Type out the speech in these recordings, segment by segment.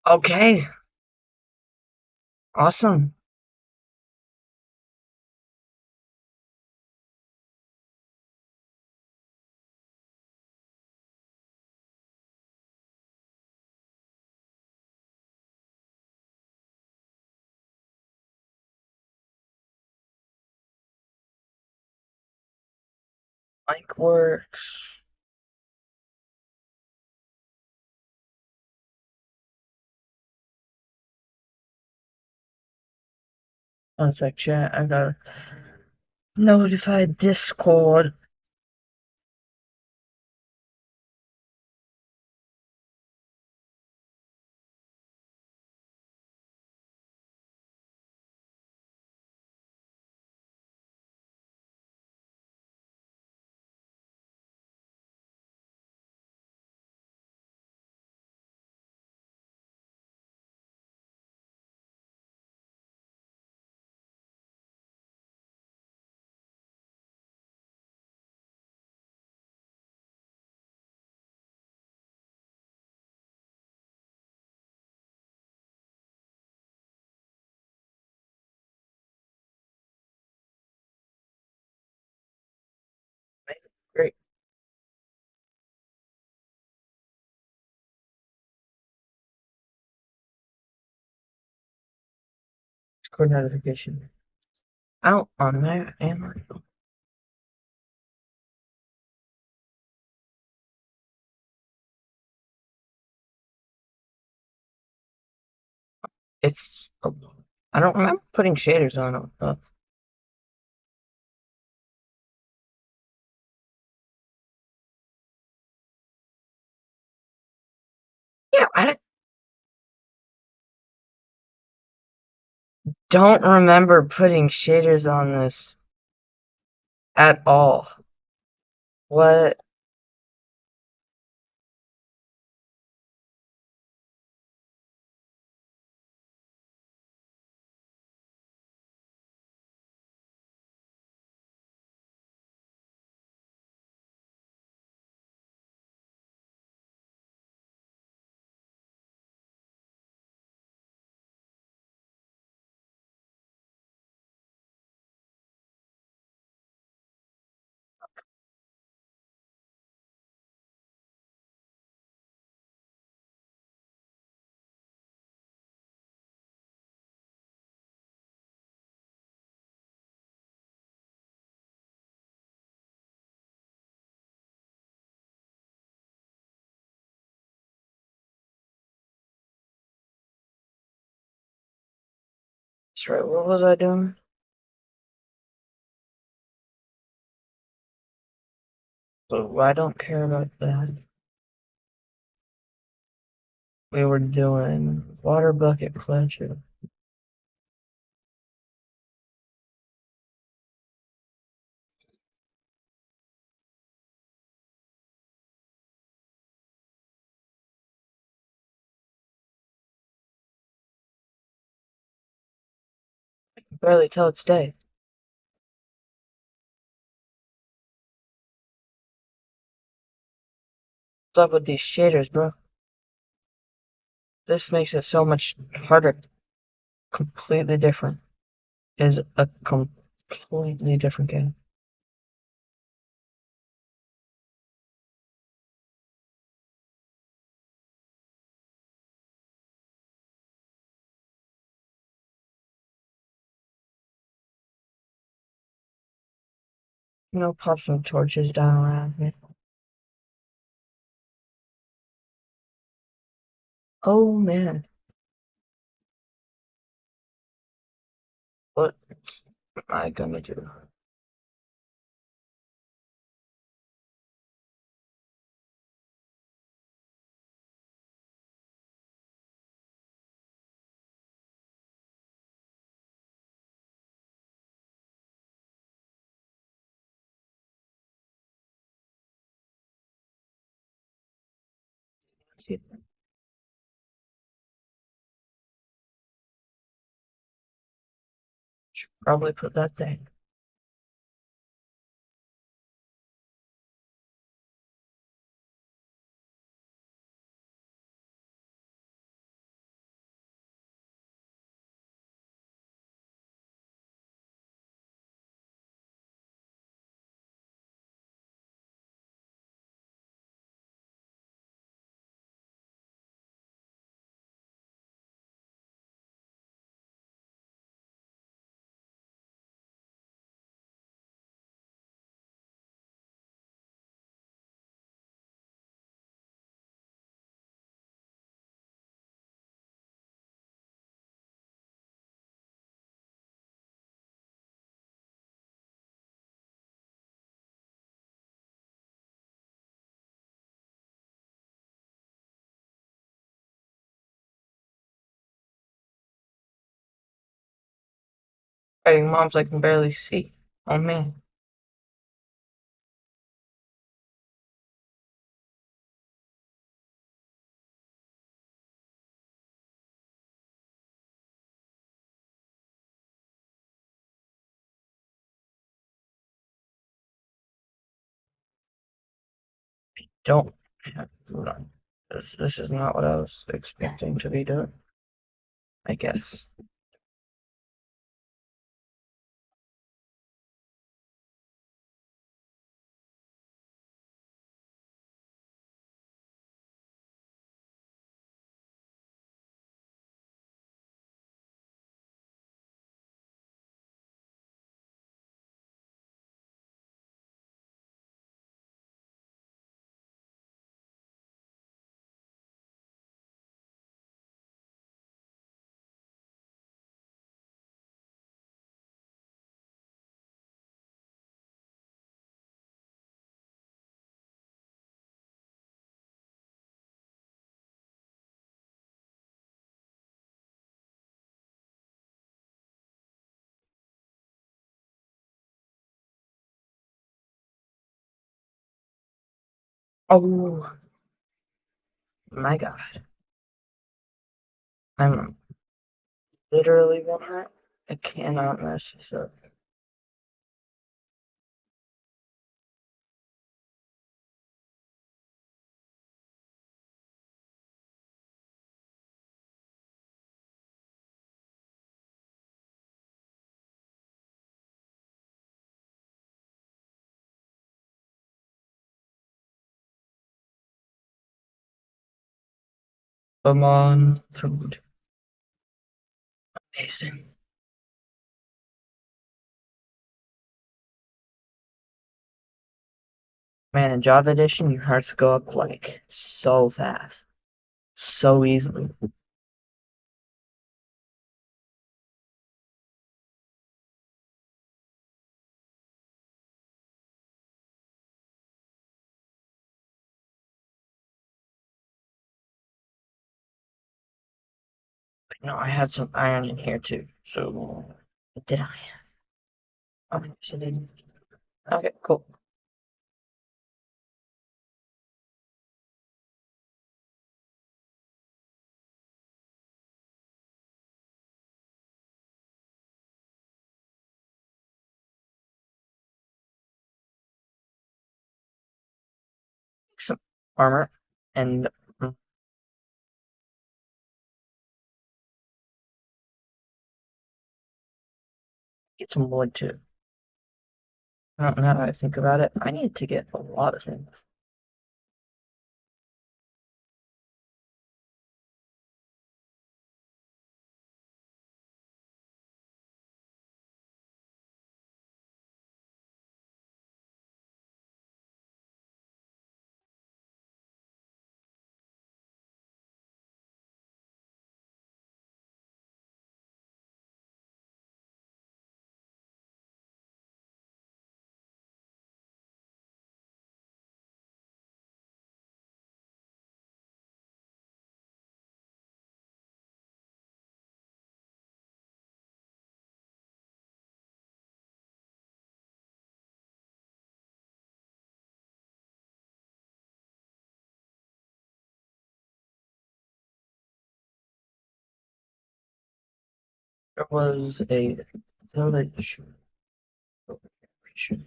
Okay, awesome. Mic works. One sec, chat. I got notified Discord. Great. Discord notification. Out on there and it's. I don't remember putting shaders on it. Yeah, I don't remember putting shaders on this at all. What? That's right. What was I doing? So I don't care about that. We were doing water bucket clutches. I can barely tell it's day. What's up with these shaders, bro? This makes it so much harder. Completely different. Is a completely different game. You know, pop some torches down around me. Oh man, what am I gonna do? See, should probably put that thing. Fighting mobs I can barely see. Oh man. Don't have food on. This is not what I was expecting to be doing, I guess. Oh my god. I'm literally one heart. I cannot mess this up. Come on, food. Amazing. Man, in Java Edition, your hearts go up like so fast, so easily. No, I had some iron in here too. So, did I? Oh, yes, I did. Okay, cool. Some armor and get some wood too. I don't know how I think about it. I need to get a lot of things. There was a village celebration.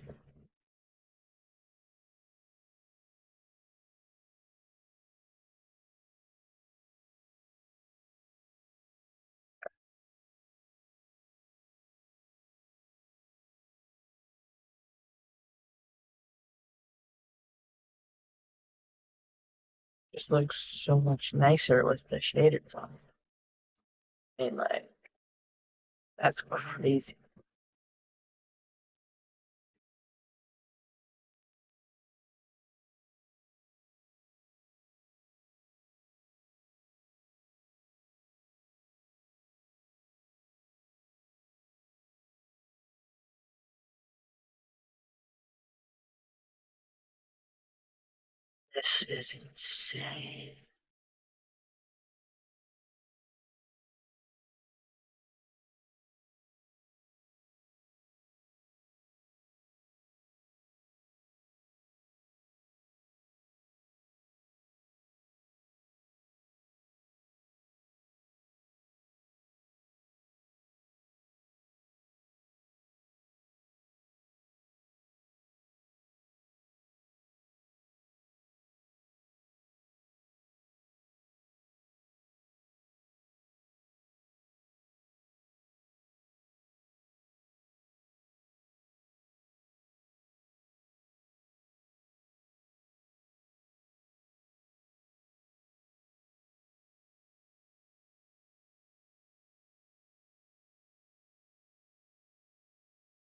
Just looks so much nicer with the shaders on it. I mean, like, that's crazy. This is insane.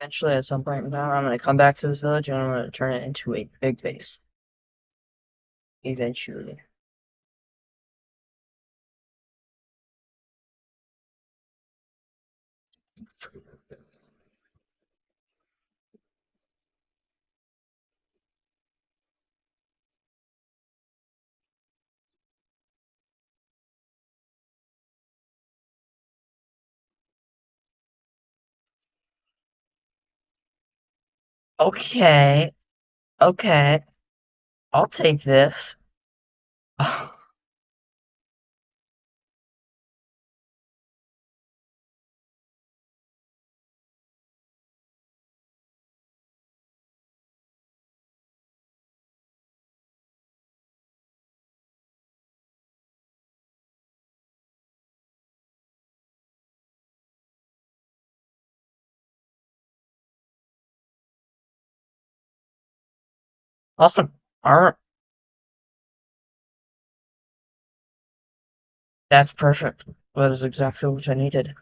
Eventually, at some point in time, I'm going to come back to this village and I'm going to turn it into a big base. Eventually. Okay, okay, I'll take this. Awesome. Alright, that's perfect. That is exactly what I needed.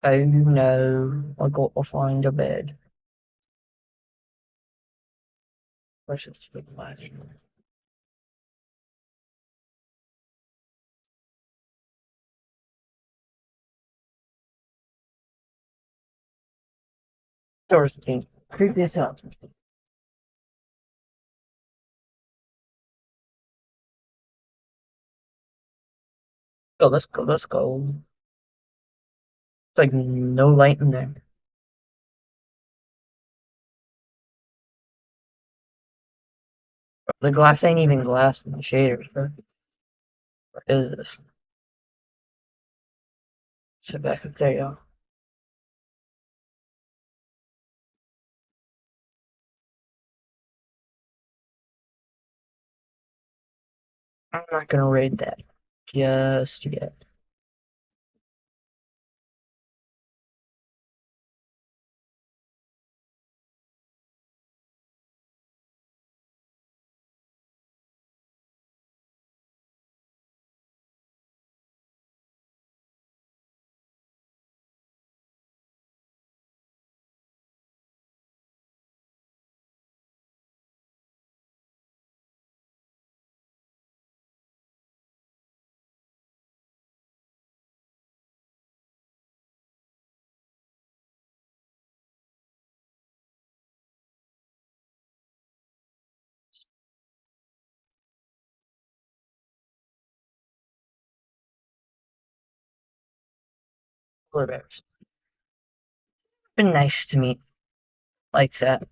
Oh no, I got to find a bed. Where's this big glass? Door's being creepy as hell. Go, let's go, let's go. It's like no light in there. The glass ain't even glass in the shaders, bro. What is this? Sit back up there, y'all. I'm not gonna raid that just yet. Polar bears. Been nice to meet like that.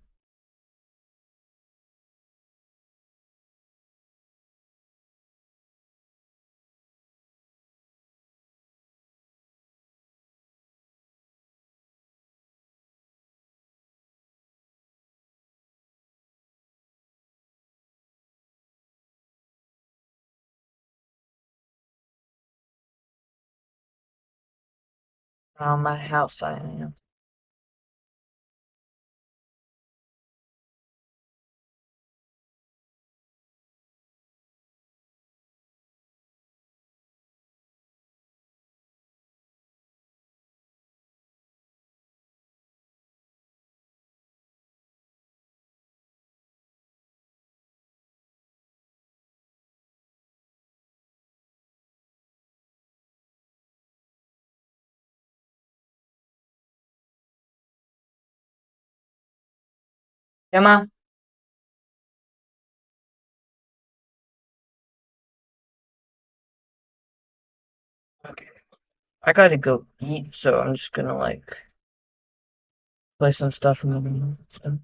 Around my house, I am. Emma? Okay. I gotta go eat, so I'm just gonna like play some stuff in the room. So.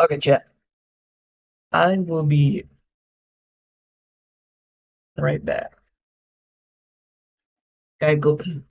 Okay, chat. I will be right back. Gotta go pee.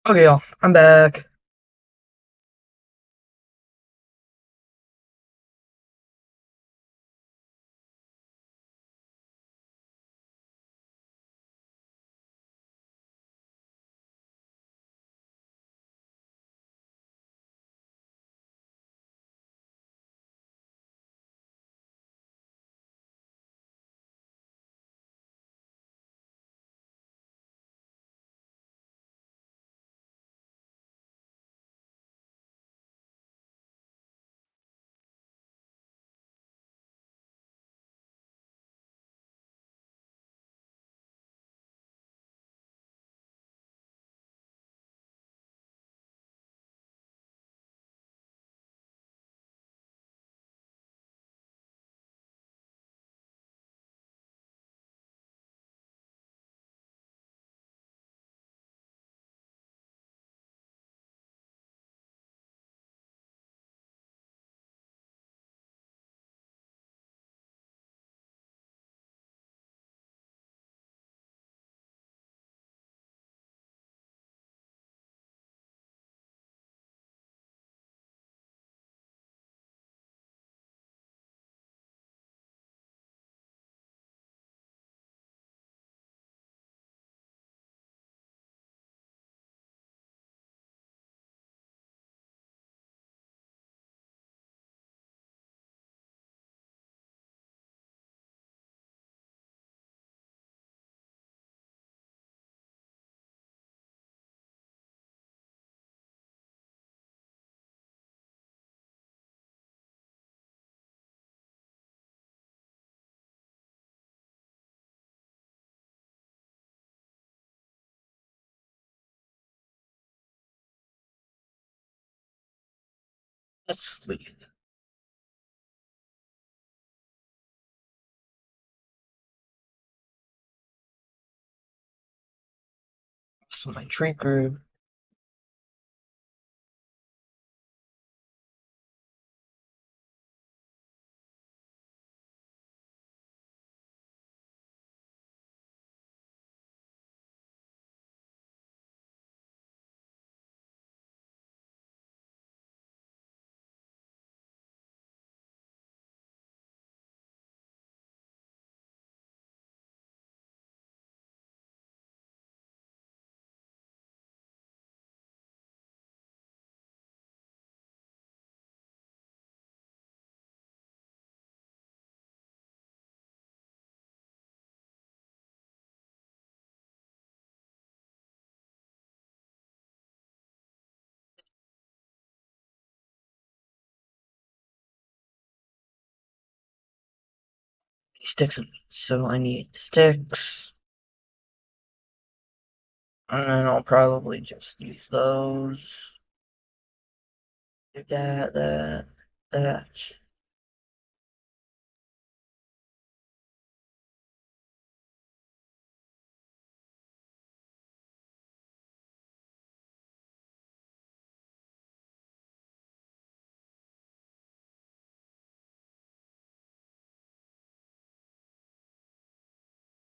Okay, y'all, I'm back. Let's sleep. So my tree grew. Sticks. So I need sticks. And then I'll probably just use those. Do that.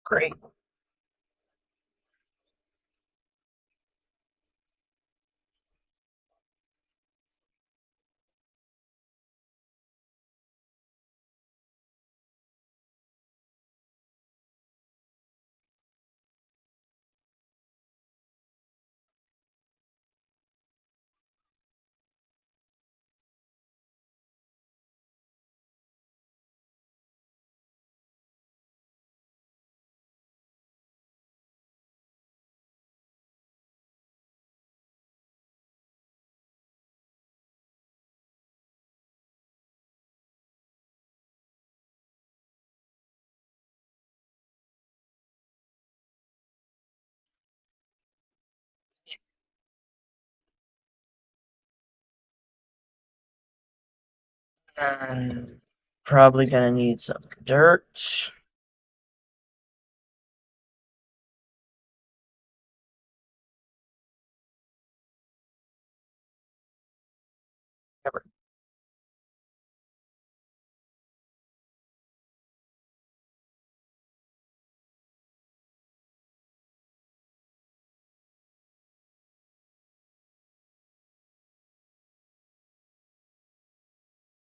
Great. And probably gonna need some dirt.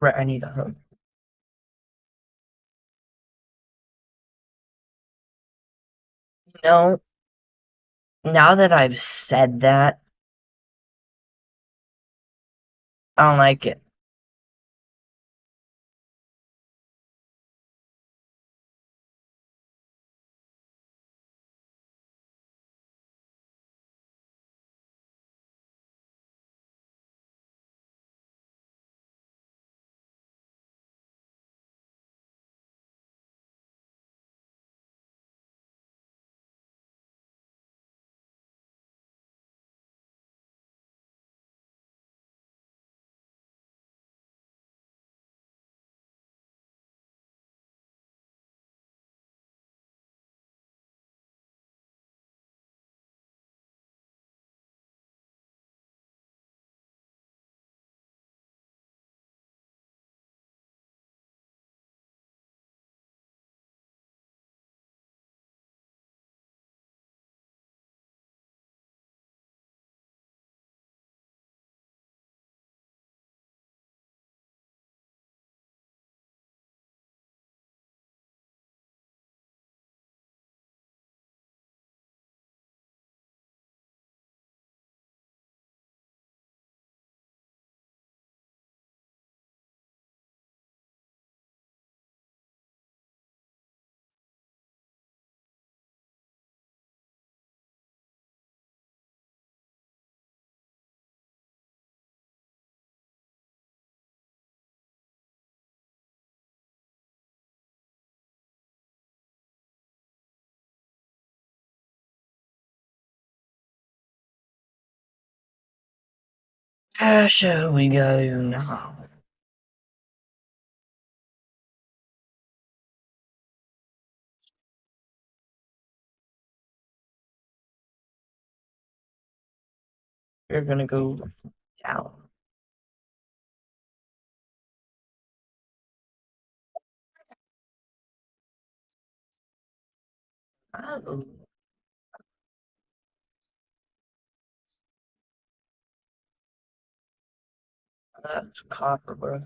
Right, I need a hug. No, now that I've said that, I don't like it. Where shall we go now? We're gonna go down. Oh, that's copper, bro.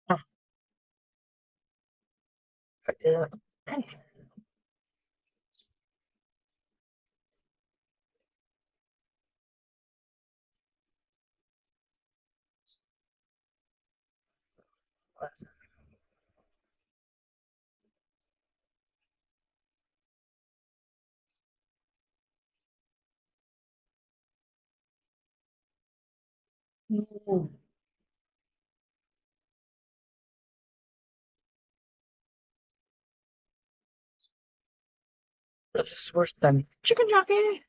Huh, uh, ooh, this is worse than chicken jockey.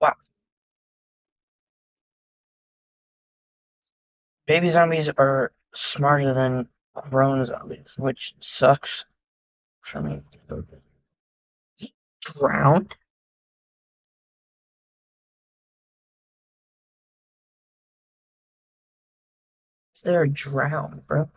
Wow, baby zombies are smarter than grown zombies, which sucks for me. Drowned? Is there a drown, bro?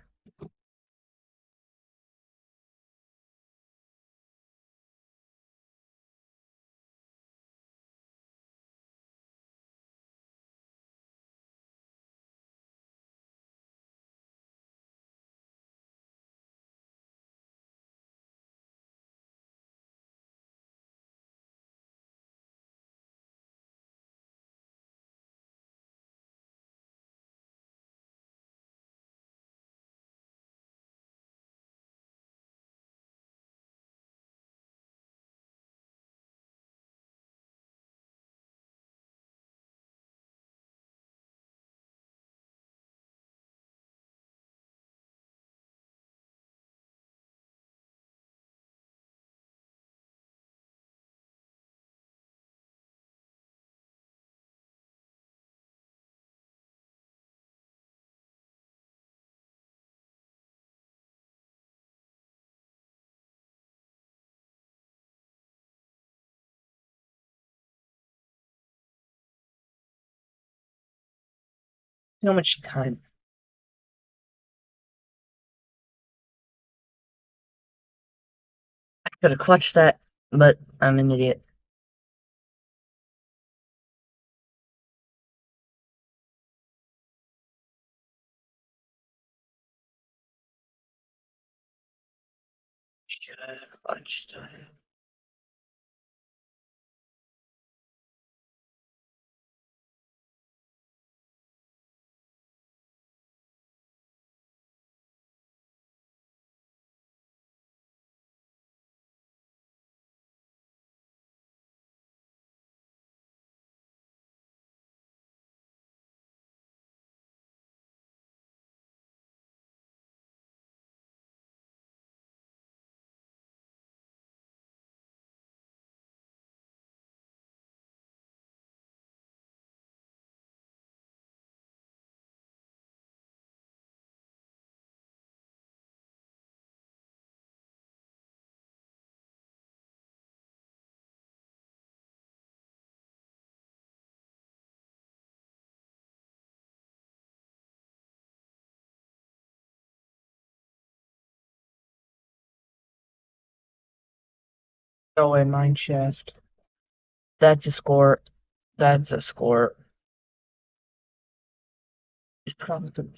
How much time? I could have clutched that, but I'm an idiot. Should have clutched that. No way, mine shaft. That's a score. That's a score. Just put on the.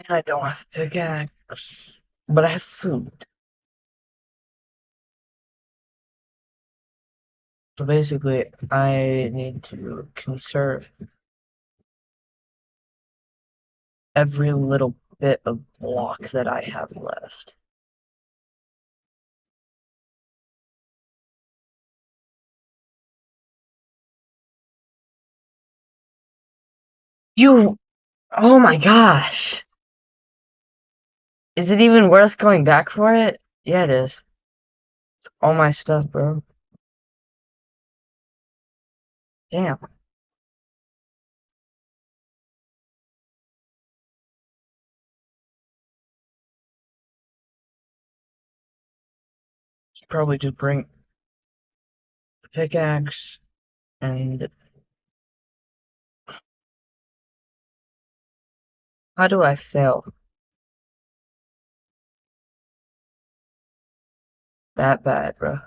And I don't have a pickaxe, but I have food. So basically, I need to conserve every little bit of block that I have left. You, oh my gosh. Is it even worth going back for it? Yeah, it is. It's all my stuff, bro. Damn. Should probably just bring the pickaxe and how do I fail that bad, bro?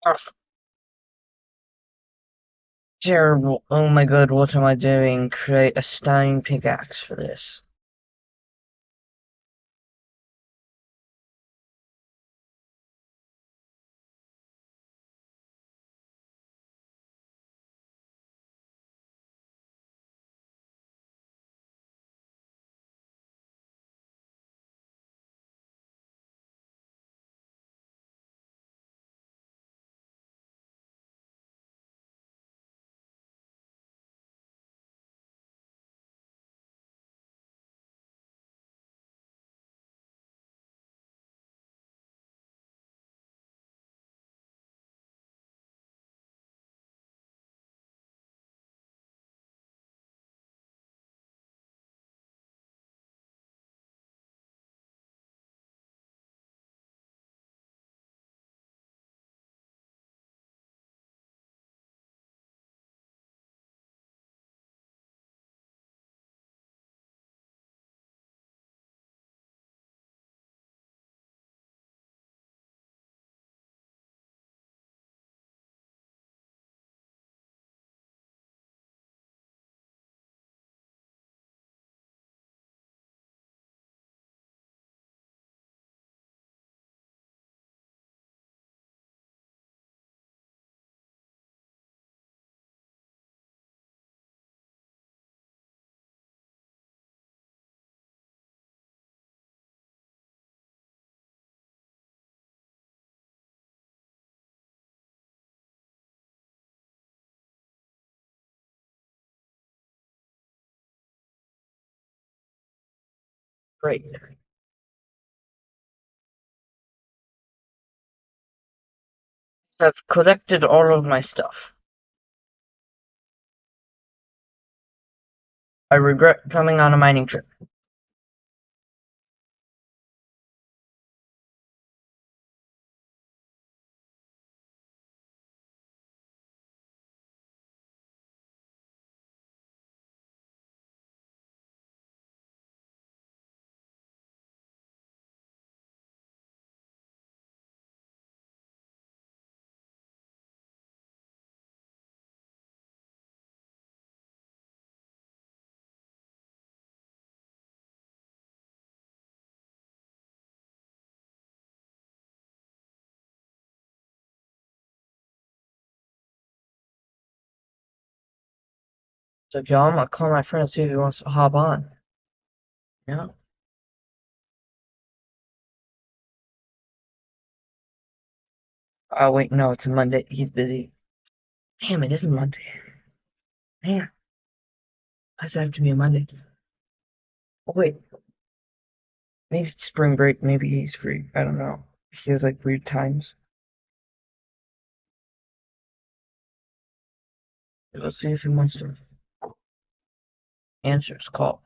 That's terrible. Oh my god, what am I doing? Create a stone pickaxe for this. Great. I've collected all of my stuff. I regret coming on a mining trip. So, John, I'll call my friend and see if he wants to hop on. Yeah. Oh, wait, no, it's a Monday. He's busy. Damn, it isn't Monday. Man, I said it have to be a Monday. Oh, wait, maybe it's spring break. Maybe he's free. I don't know. He has like weird times. Let's see if he wants to answer his call.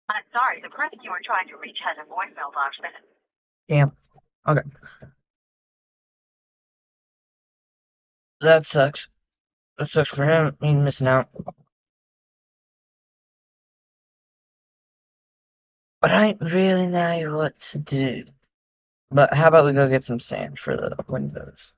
I'm sorry, the person you are trying to reach has a voicemail box that. Damn. Okay. That sucks. That sucks for him. He's missing out. But I don't really know what to do. But how about we go get some sand for the windows?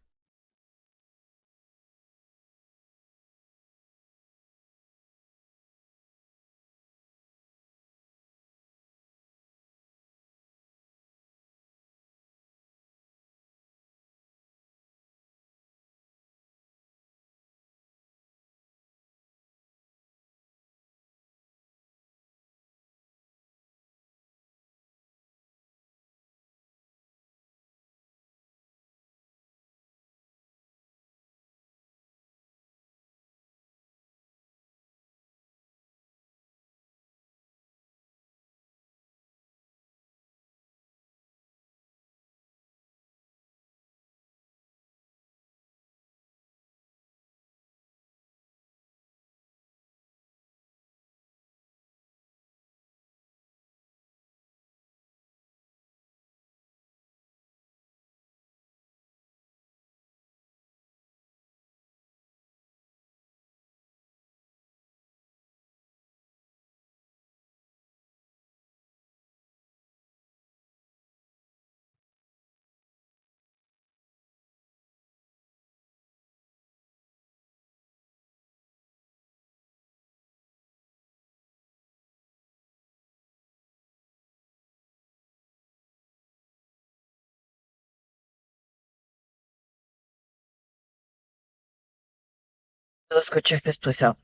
Let's go check this place out.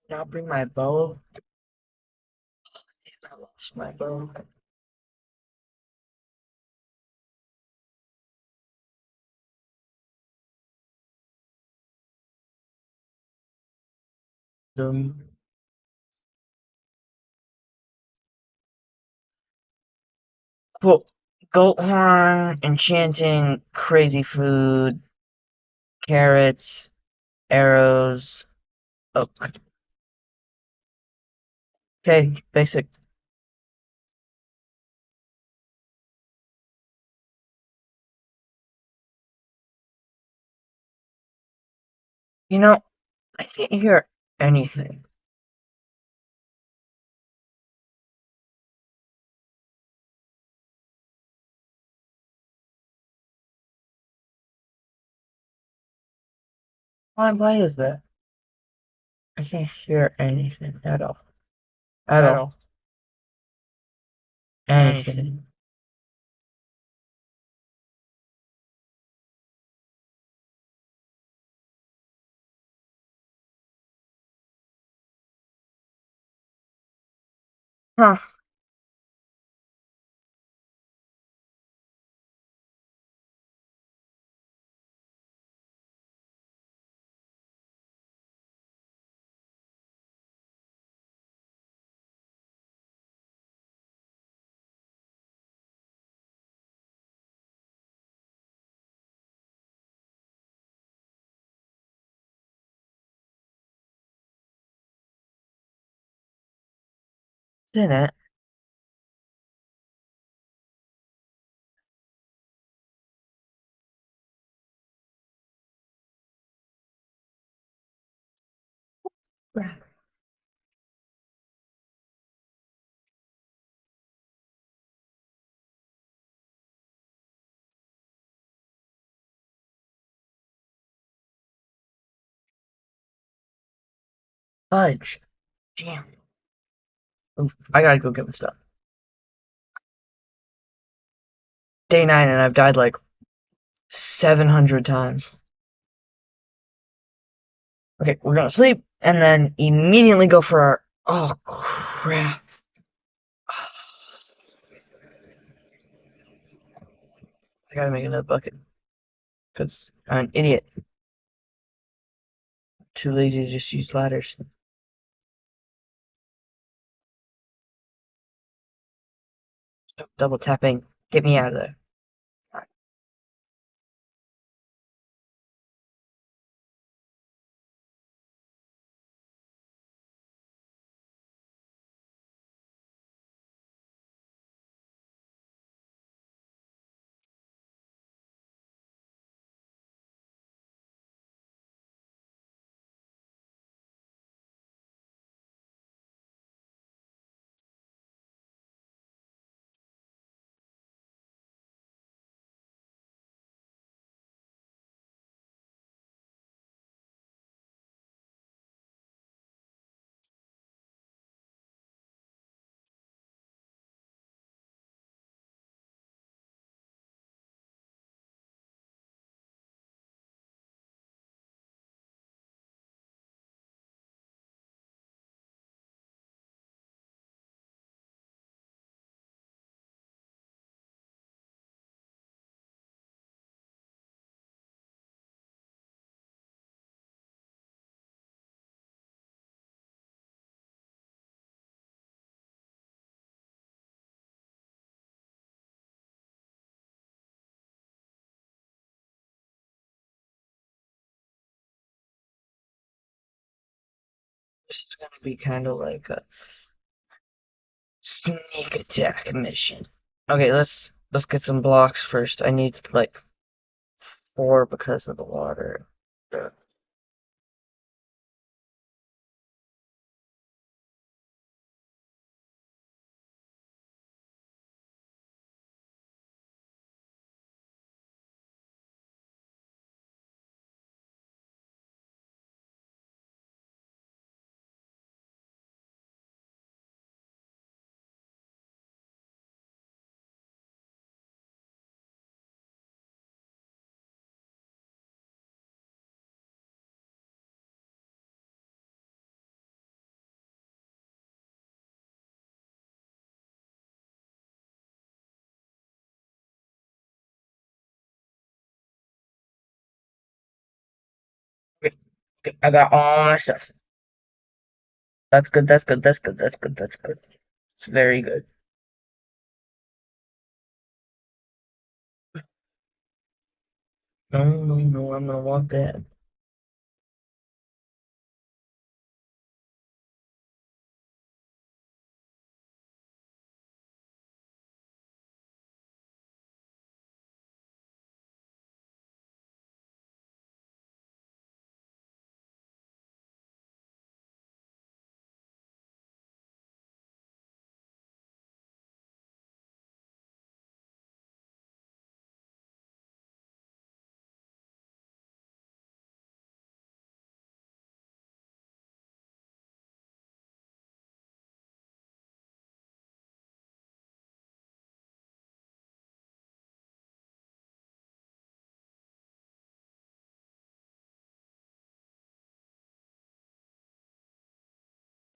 Now bring my bow. Damn, I lost my bow. Um, cool. Goat horn, enchanting, crazy food, carrots, arrows, oak. Okay, basic. You know, I can't hear anything. Why is that? I can't hear anything at all. At all. Anything. Huh. It's in it. Fudge. Damn. Oof, I gotta go get my stuff. Day 9 and I've died like 700 times. Okay, we're gonna sleep and then immediately go for our. Oh, crap. I gotta make another bucket. Because I'm an idiot. Too lazy to just use ladders. Double tapping. Get me out of there. This is gonna be kind of like a sneak attack mission. Okay, let's get some blocks first. I need like 4 because of the water. Okay, okay, I got all my stuff. That's good, that's good, that's good, that's good, that's good. It's very good. No, no, no, I'm gonna want that.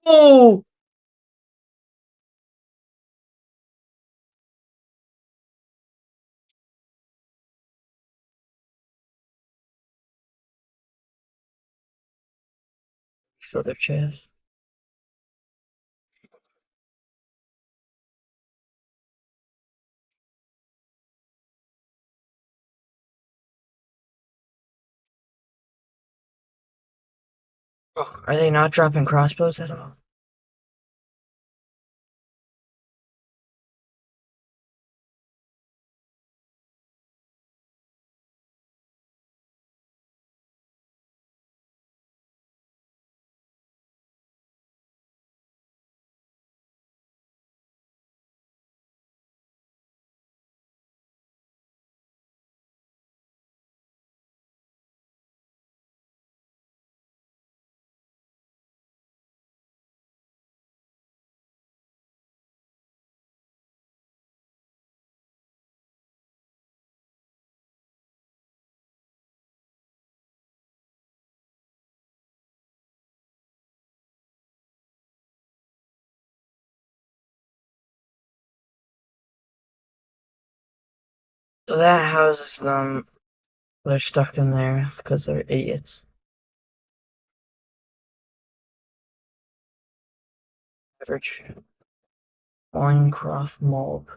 Oh! Fill their chest. Oh, are they not dropping crossbows at all? So that houses them. They're stuck in there because they're idiots. Average Minecraft mob.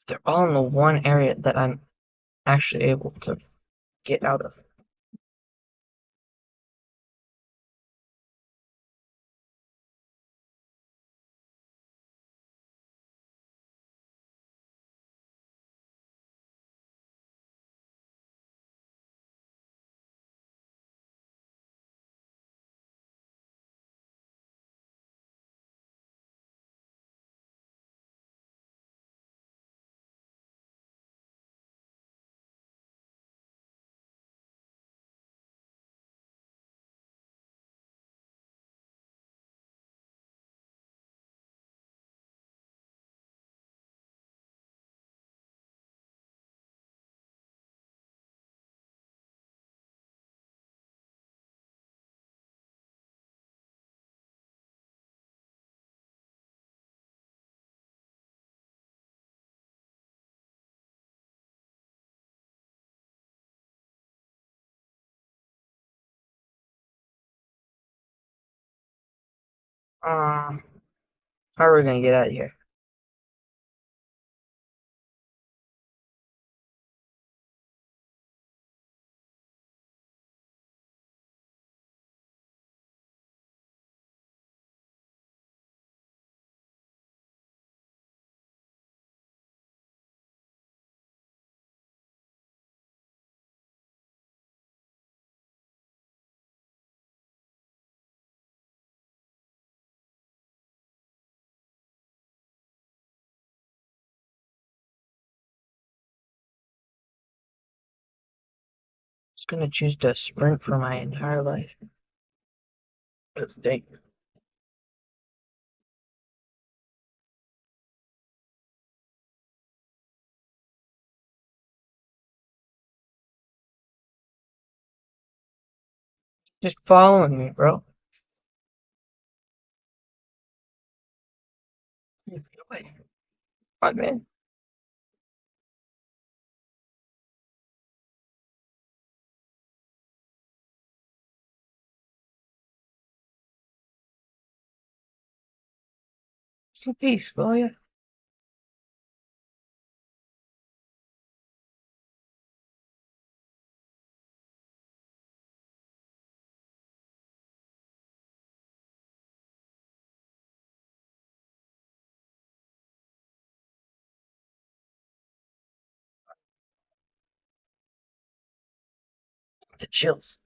They're all in the one area that I'm actually able to get out of. How are we gonna get out of here? Just gonna choose to sprint for my entire life. Let's think. Just following me, bro. Wait, my man. Some peace, will ya? The chills.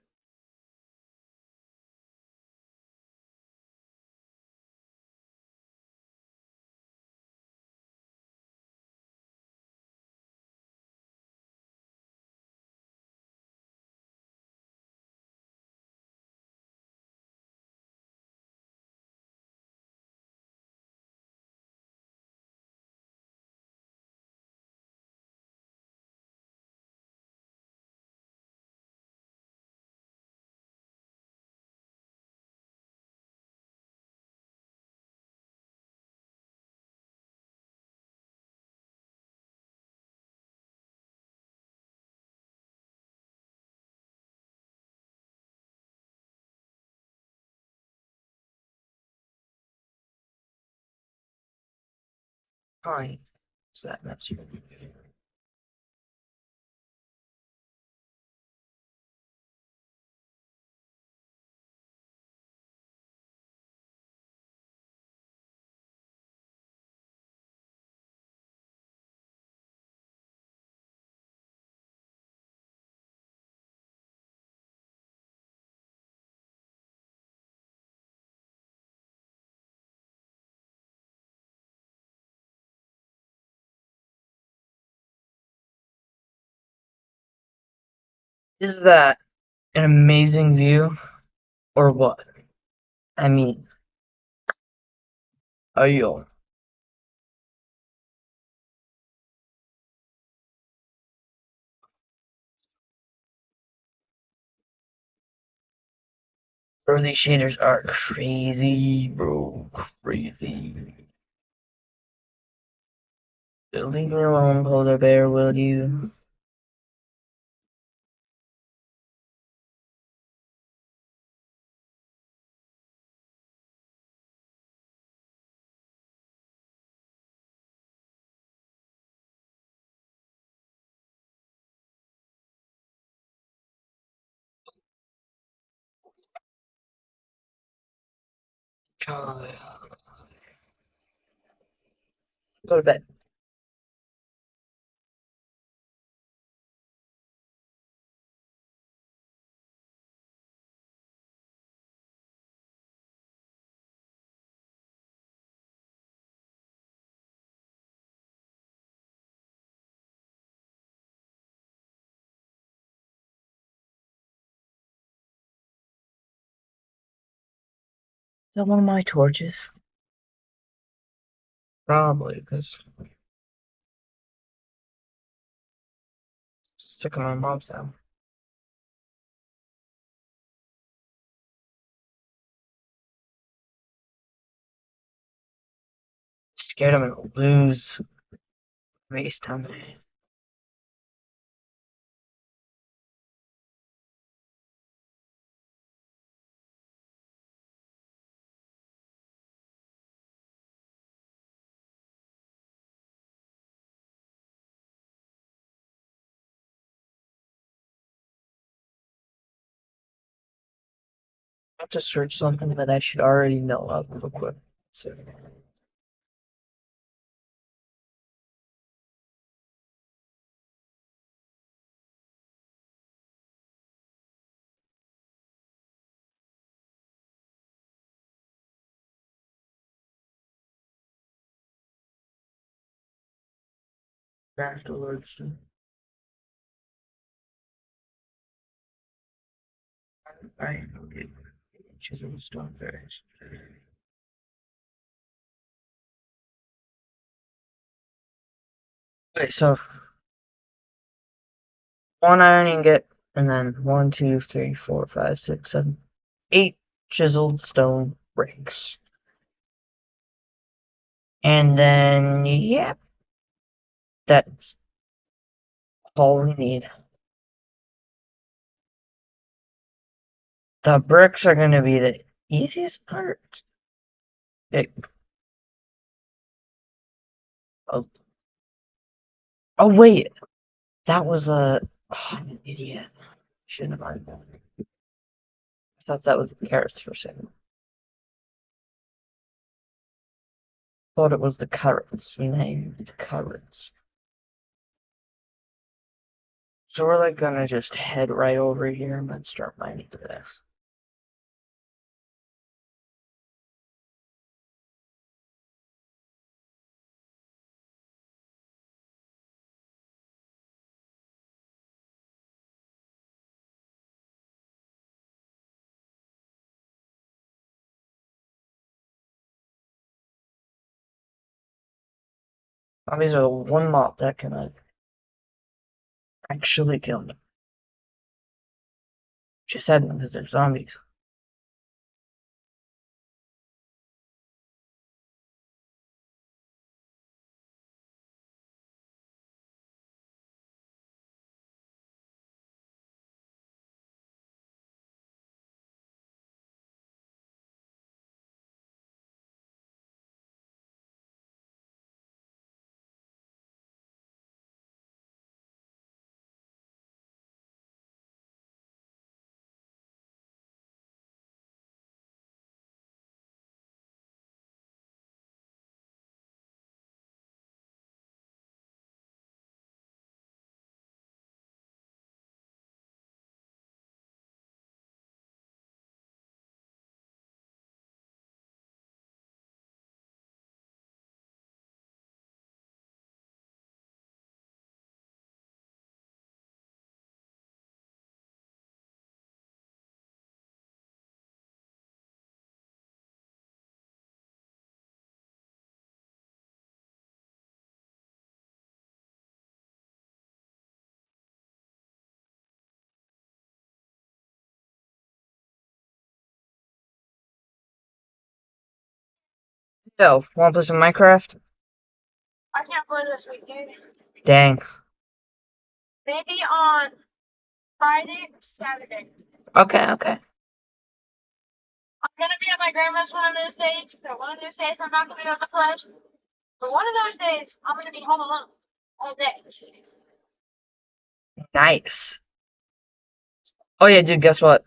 Fine. So that maps you. Is that an amazing view or what? I mean, ayo. Bro, these shaders are crazy, bro. Crazy. Leave me alone, polar bear, will you? God. Go to bed. Is that one of my torches? Probably, because sick of my mom's house. Scared I'm gonna lose race down there. I have to search something that I should already know of real quick. So, afterwards. right? Chisel stone berries. Okay, so one iron ingot, and then 1, 2, 3, 4, 5, 6, 7, 8 chiseled stone bricks. And then, yep, that's all we need. The bricks are gonna be the easiest part. Oh, oh wait, that was a. Oh, I'm an idiot. Shouldn't have done that. I thought that was the carrots for a second. Thought it was the carrots. Named carrots. So we're like gonna just head right over here and then start mining this. Zombies are the one mob that can actually kill me. Just said them because they're zombies. So, wanna play some Minecraft? I can't play this week, dude. Dang. Maybe on Friday or Saturday. Okay. I'm gonna be at my grandma's one of those days. So one of those days I'm not gonna be on the pledge. But one of those days I'm gonna be home alone all day. Nice. Oh yeah, dude, guess what?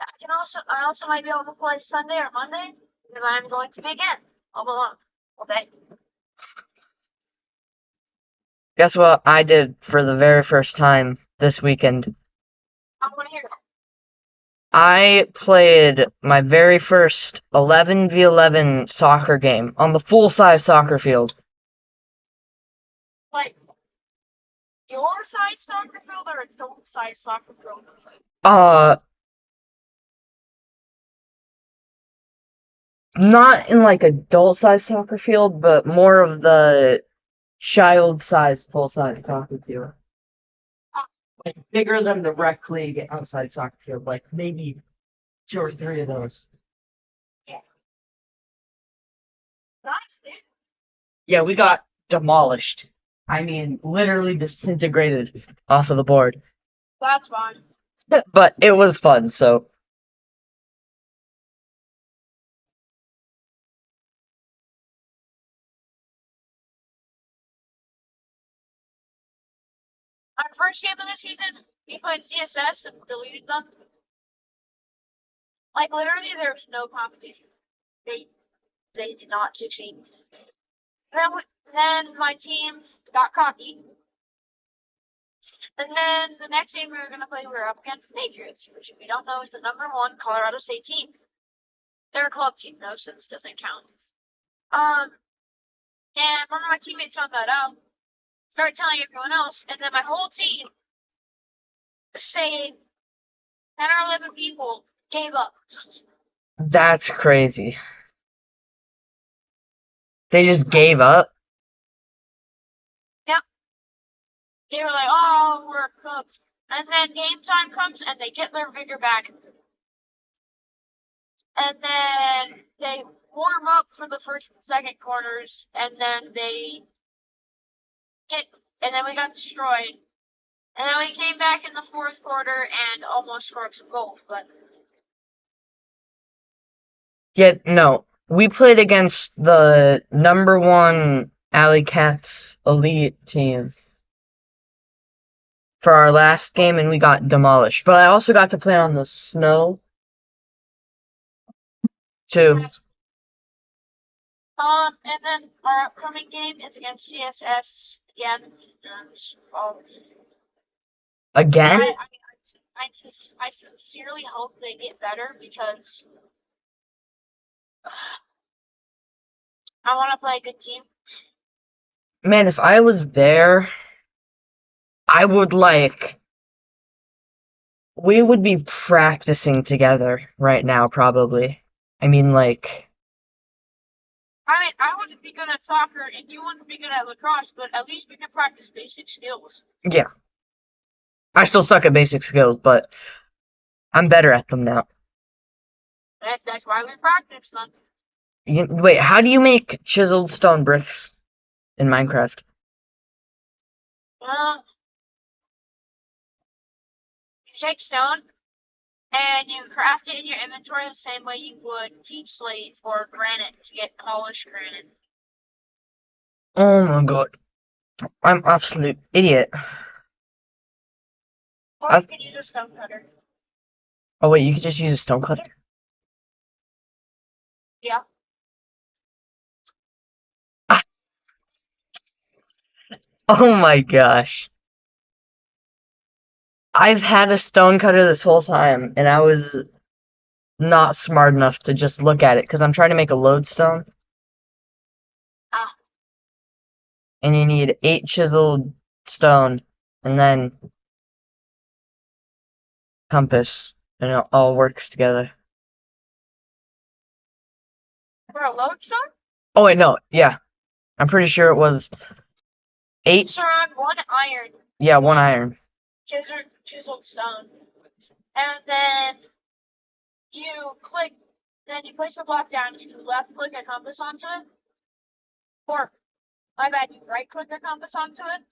I also might be able to play Sunday or Monday because I'm going to be again home alone all day. Guess what I did for the very first time this weekend? I want to hear it. I played my very first 11v11 soccer game on the full-size soccer field. Like your size soccer field or adult size soccer field? Uh, not in like adult-size soccer field, but more of the child-size full-size soccer field. Like bigger than the rec league outside soccer field, like maybe 2 or 3 of those. Yeah. Nice, dude. Yeah, we got demolished. I mean, literally disintegrated off of the board. That's fine. But it was fun, so. Our first game of the season, we played CSS and deleted them. Like literally, there's no competition. They they did not succeed. Then my team got cocky. And then the next game we were gonna play, we were up against the Patriots, which if you don't know is the #1 Colorado State team. They're a club team though, so this doesn't count. And one of my teammates found that out, started telling everyone else, and then my whole team saying 10 or 11 people gave up. That's crazy. They just gave up? Yep. They were like, oh, we're cooked. And then game time comes and they get their vigor back. And then they warm up for the first and second quarters, and then we got destroyed. And then we came back in the fourth quarter and almost scored some goals, but Yeah, no. We played against the number one Alley Cats elite team for our last game, and we got demolished. But I also got to play on the snow, too. and then our upcoming game is against CSS again. Again? I sincerely hope they get better because I want to play a good team. Man, if I was there, I would we would be practicing together right now, probably. I mean, I wouldn't be good at soccer and you wouldn't be good at lacrosse, but at least we can practice basic skills. yeah. I still suck at basic skills, but I'm better at them now. That's why we practice them. Wait, how do you make chiseled stone bricks in Minecraft? You take stone and you craft it in your inventory the same way you would deep slate or granite to get polished granite. Oh my god. I'm absolute idiot. Or you can use a stone cutter. Oh wait, you could just use a stone cutter? Yeah. Oh my gosh. I've had a stone cutter this whole time, and I was not smart enough to just look at it, because I'm trying to make a lodestone. And you need 8 chiseled stone, and then compass, and it all works together. For a lodestone? Oh wait, no, yeah. I'm pretty sure it was 8. Surround 1 iron. Yeah, 1 iron. Chiseled stone. And then you place the block down, you left click a compass onto it. Or, my bad, you right click a compass onto it.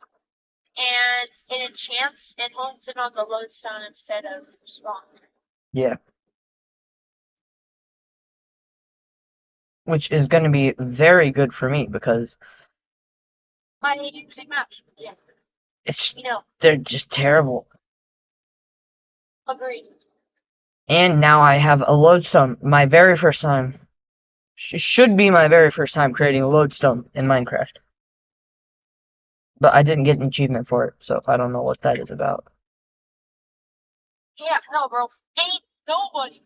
And it enchants and hones in on the lodestone instead of spawn. Yeah. Which is going to be very good for me, because I hate using maps. Yeah. they're just terrible. Agreed. And now I have a lodestone. My very first time. Should be my very first time creating a lodestone in Minecraft. But I didn't get an achievement for it, so I don't know what that is about. Yeah, no, bro. Ain't nobody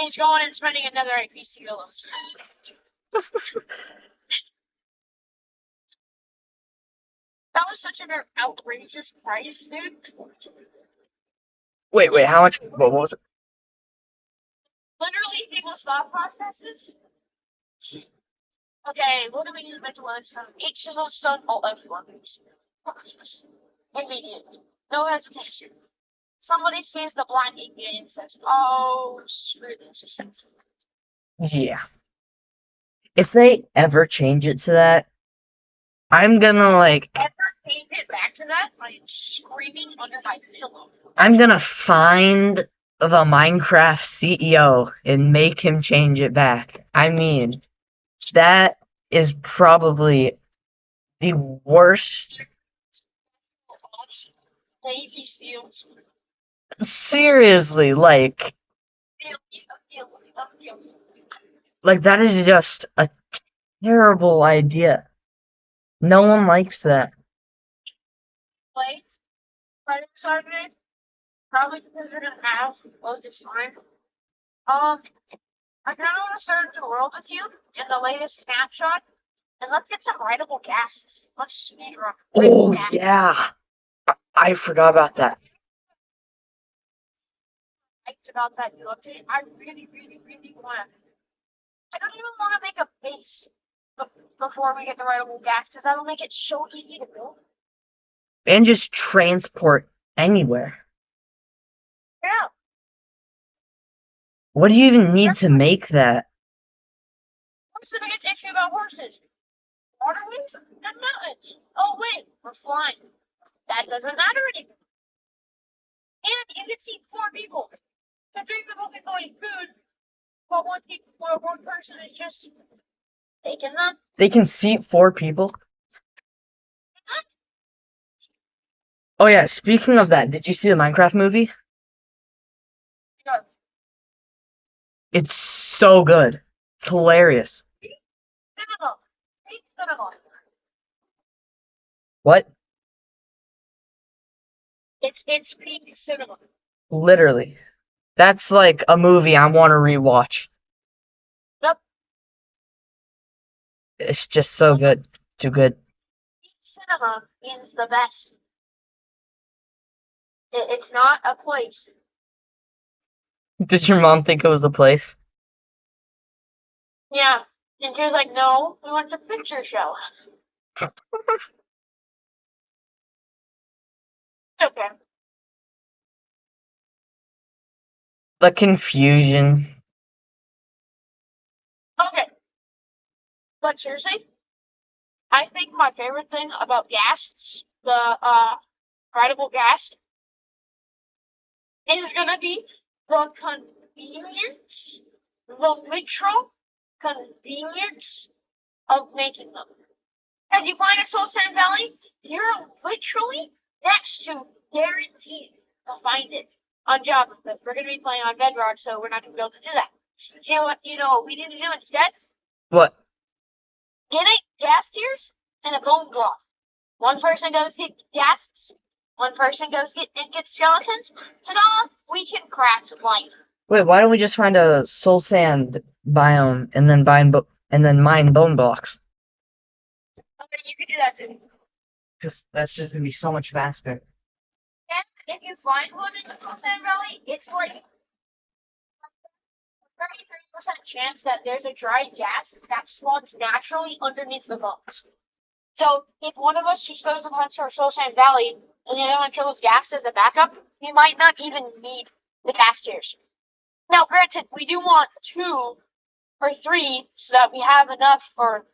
is going and spending another APC dollars. That was such an outrageous price, dude. Wait, how much? What was it? Literally, people's thought processes. Okay, what do we need to make a lodestone? 8 chiseled stone, all everyone. Immediately. No hesitation. Somebody sees the black ink and says, oh, screw this. Yeah. If they ever change it to that, I'm gonna Ever change it back to that? I am screaming under my pillow. I'm gonna find the Minecraft CEO and make him change it back. I mean, that is probably the worst. Navy SEALs. Seriously, like that is just a terrible idea. No one likes that. Plays Friday Saturday. Probably because we're gonna have loads of time. I kind of want to start the world with you in the latest snapshot, and let's get some writable gases. Let's speedrun. Oh yeah, I forgot about that. about that new update. I really, really, really want to. I don't even want to make a base before we get the rideable gas because that'll make it so easy to build. And just transport anywhere. Yeah. What do you even need to make that? What's the biggest issue about horses? Waterways and mountains. Oh wait, we're flying. That doesn't matter anymore. And you can see 4 people. So 3 people can go eat food, but one person is just taking them. They can seat 4 people? Oh yeah, speaking of that, did you see the Minecraft movie? Yeah. It's so good. It's hilarious. Cinema. Peak cinema. What? It's peak cinema. Literally. That's like a movie I want to rewatch. Yep. It's just so good. Too good. Peak cinema is the best. It's not a place. Did your mom think it was a place? Yeah. And she was like, no, we went to picture show. It's okay. The confusion. Okay. But seriously, I think my favorite thing about Ghasts, the rideable Ghast, is gonna be the convenience, the literal convenience of making them. As you find a Soul Sand Valley, you're literally next to guaranteed to find it on Java. But we're gonna be playing on Bedrock, so we're not gonna be able to do that. So you know what we need to do instead? What? Get 8 gas tiers and a bone block. One person goes get ghasts, one person goes and gets skeletons. Ta-da! We can craft life. Wait, why don't we just find a soul sand biome and then mine bone blocks? Okay, you can do that too. Because that's just gonna be so much faster. And if you find one in the Soul Sand Valley, it's like 33% chance that there's a dried gas that spawns naturally underneath the bones. So if one of us just goes and hunts for Soul Sand Valley and the other one kills gas as a backup, we might not even need the gas tiers. Now, granted, we do want 2 or 3 so that we have enough for,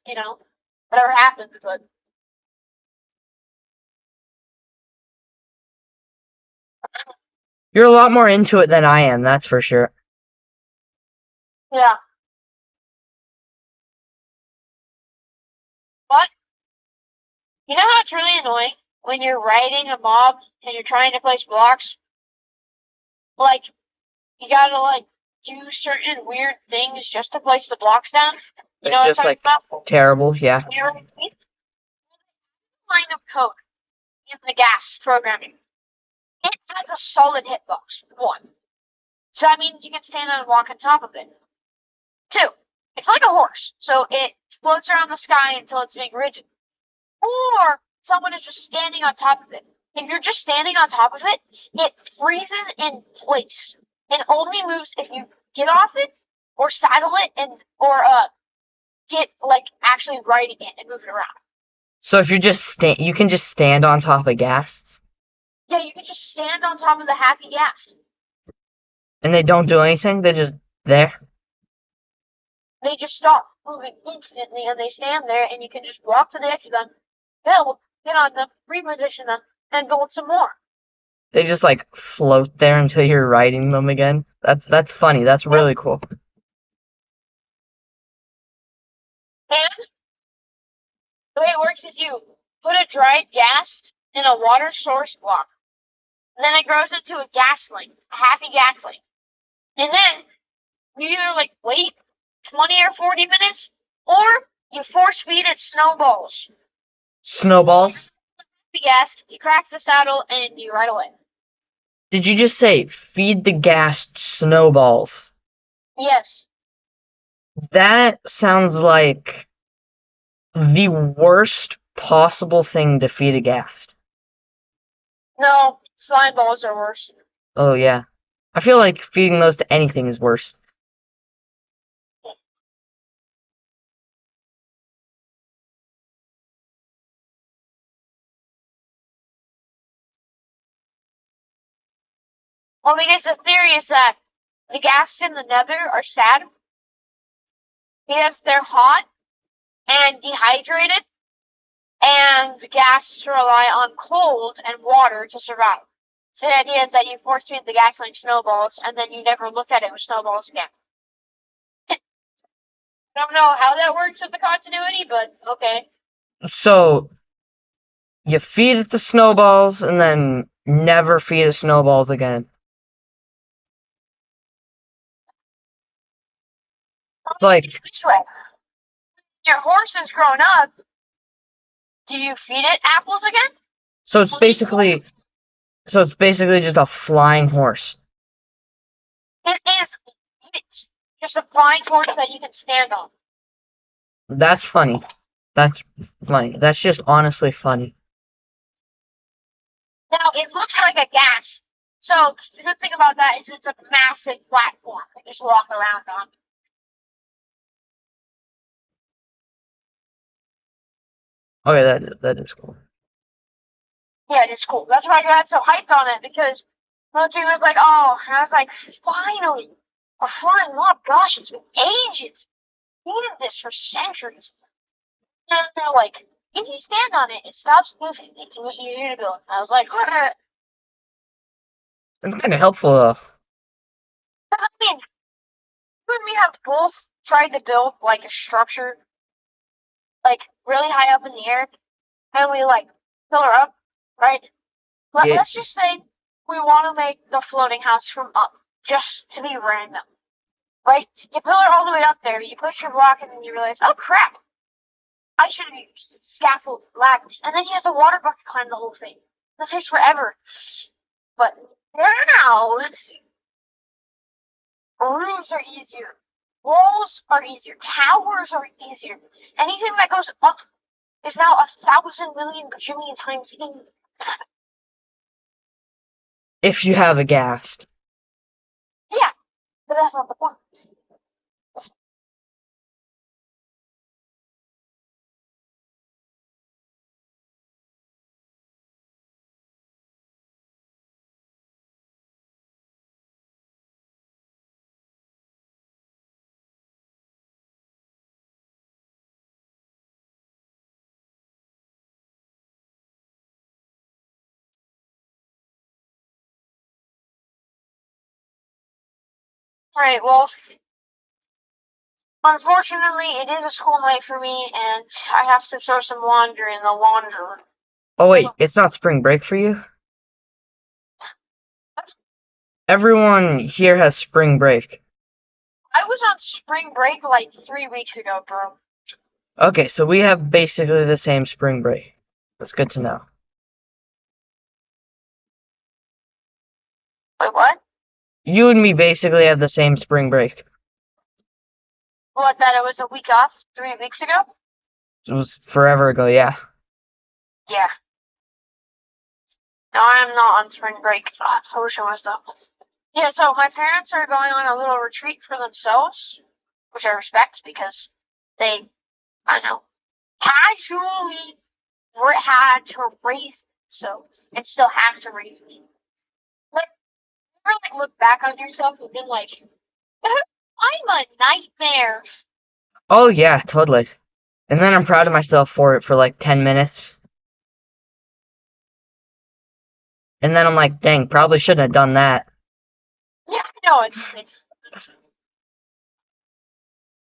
whatever happens, but You're a lot more into it than I am, that's for sure. yeah. But you know how it's really annoying when you're riding a mob and you're trying to place blocks? Like, you gotta, do certain weird things just to place the blocks down. You know what I'm It's just talking about? terrible, yeah. You know what I mean? Line of code in the gas programming. It has a solid hitbox. 1. So that means you can stand on and walk on top of it. 2. It's like a horse, so it floats around the sky until it's being rigid. Or someone is just standing on top of it. If you're just standing on top of it, it freezes in place and only moves if you get off it or saddle it or get actually riding it and move it around. So if you can just stand on top of ghasts? Yeah, you can just stand on top of the happy gas. And they don't do anything? They're just there? They just stop moving instantly and they stand there and you can just walk to the edge of them, build, get on them, reposition them, and build some more. They just float there until you're riding them again? That's funny. That's really cool. And the way it works is you put a dried gas in a water source block. And then it grows into a gasling, a happy gasling. And then you either wait 20 or 40 minutes, or you force feed it snowballs. Snowballs? The gas, you crack the saddle, and you ride away. Did you just say feed the ghast snowballs? Yes. That sounds like the worst possible thing to feed a ghast. No, slime balls are worse. Oh, yeah. I feel like feeding those to anything is worse. Well, because the theory is that the gases in the nether are sad because they're hot and dehydrated, and gases rely on cold and water to survive. So the idea is that you force feed the gas like snowballs, and then you never look at it with snowballs again. Don't know how that works with the continuity, but okay. So you feed it the snowballs and then never feed it snowballs again. It's like, This way, your horse is grown up. Do you feed it apples again? so it's basically just a flying horse. It is. It's just a flying horse that you can stand on. That's funny. That's funny. That's just honestly funny. Now it looks like a gas. So the good thing about that is it's a massive platform to just walk around on. Okay, that is cool. Yeah, it is cool. That's why I got so hyped on it because Mochi was like, "Oh," and I was like, "Finally, a flying mob! Gosh, it's been ages. We needed this for centuries." And they're like, "If you stand on it, it stops moving. It's easier to build." I was like, It's kind of helpful though. I mean, you and me have both tried to build like a structure, like really high up in the air, and we like fill her up, right? Yeah, Let's just say we want to make the floating house from up, just to be random, right? You fill it all the way up there, you push your block, and then you realize, oh crap, I should have used scaffold ladders, and then you have the water bucket climb the whole thing. That takes forever. But now, roofs are easier. Walls are easier. Towers are easier. Anything that goes up is now 1,000,000,000 bajillion times easier. if you have a ghast. Yeah, but that's not the point. Alright, well, unfortunately, it is a school night for me, and I have to throw some laundry in the laundry. Oh wait, So, it's not spring break for you? that's, Everyone here has spring break. I was on spring break like 3 weeks ago, bro. Okay, so we have basically the same spring break. That's good to know. Wait, what? You and me basically have the same spring break. What, that it was a week off 3 weeks ago? It was forever ago, yeah. Yeah. No, I am not on spring break. I wish I was though. Yeah, so my parents are going on a little retreat for themselves, which I respect because they, I don't know, casually had to raise me, so and still have to raise me. Like, you ever like look back on yourself and been like, I'm a nightmare. Oh yeah, totally. And then I'm proud of myself for it for like 10 minutes. And then I'm like, dang, probably shouldn't have done that. Yeah, I know it's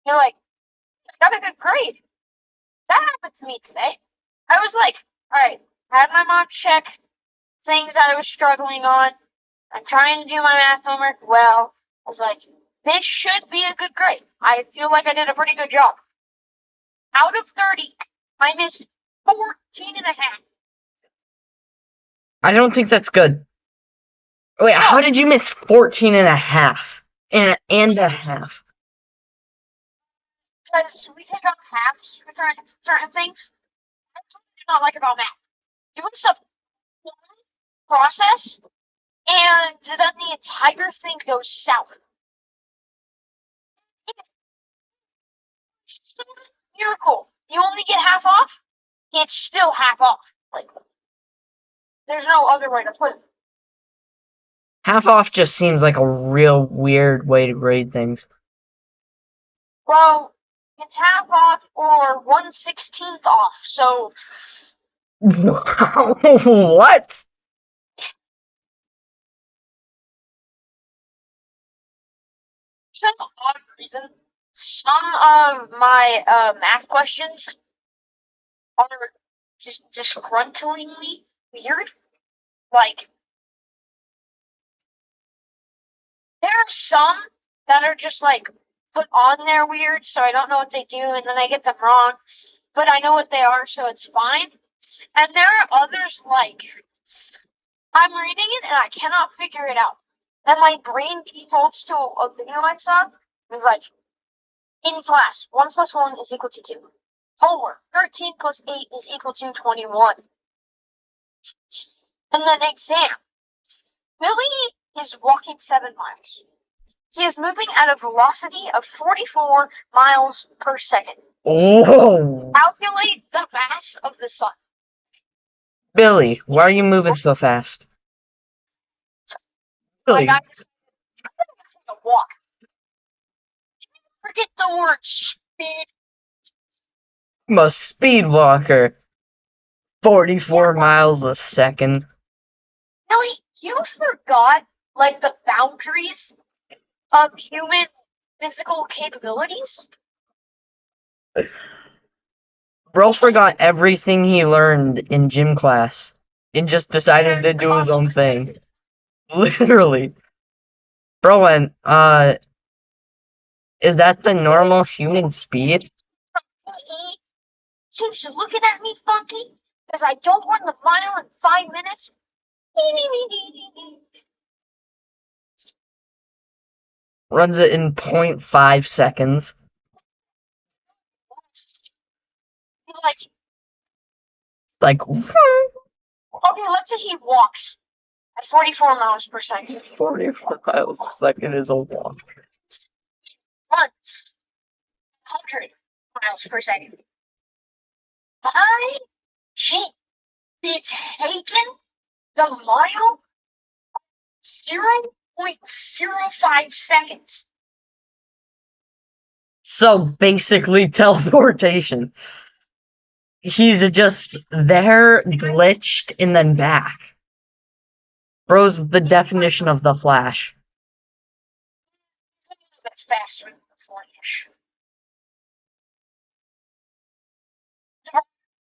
you're like, I got a good grade. That happened to me today. I was like, all right, I had my mock check, things I was struggling on. I'm trying to do my math homework well. I was like, this should be a good grade. I feel like I did a pretty good job. Out of 30, I missed 14 and a half. I don't think that's good. Wait, No, how did you miss 14 and a half? And a half. because we take off halves for certain things. That's what I do not like about math. You must have one process And then the entire thing goes south. It's so miracle. You only get half off. It's still half off. Like, there's no other way to put it. Half off just seems like a real weird way to grade things. Well, it's half off or 1/16 off. So What? for some odd reason, some of my math questions are just disgruntlingly weird. Like, there are some that are just like put on there weird, so I don't know what they do, and then I get them wrong, but I know what they are, so it's fine. And there are others like I'm reading it and I cannot figure it out, and my brain defaults to a video I saw. It's like, in class, 1 plus 1 is equal to 2. Homework, 13 plus 8 is equal to 21. And then exam. Billy is walking 7 miles. He is moving at a velocity of 44 miles per second. Whoa! Calculate the mass of the sun. Billy, why are you moving so fast? Billy, Like, I just a walk. Forget the word speed. I'm a speed walker. 44 miles a second. Billy, you forgot, like, the boundaries of human physical capabilities? Bro forgot everything he learned in gym class and just decided to do his own thing. Literally. Bro went, is that the normal human speed? He seems to looking at me funky because I don't run the mile in 5 minutes. Runs it in 0.5 seconds. Like, okay, let's say he walks at 44 miles per second. 44 miles a second is a walk. Runs 100 miles per second. My Jeep be taken the mile 0.05 seconds. So basically teleportation. He's just there, glitched, and then back. Bro's the definition of the Flash. It's a little bit faster than the Flash.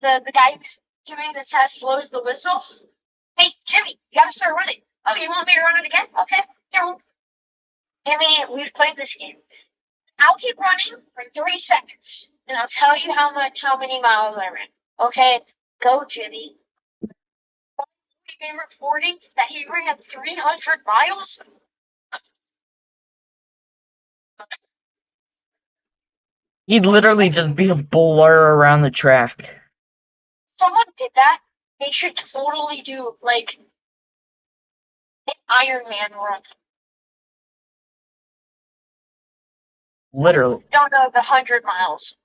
The guy who's doing the test blows the whistle. Hey, Jimmy, you gotta start running. Oh, you want me to run it again? Okay, here. Jimmy, we've played this game. I'll keep running for 3 seconds, and I'll tell you how many miles I ran. Okay, go, Jimmy. We've been reporting that he ran 300 miles. He'd literally just be a blur around the track. Someone did that. They should totally do, like, an Iron Man run. Literally. Don't know the 100 miles.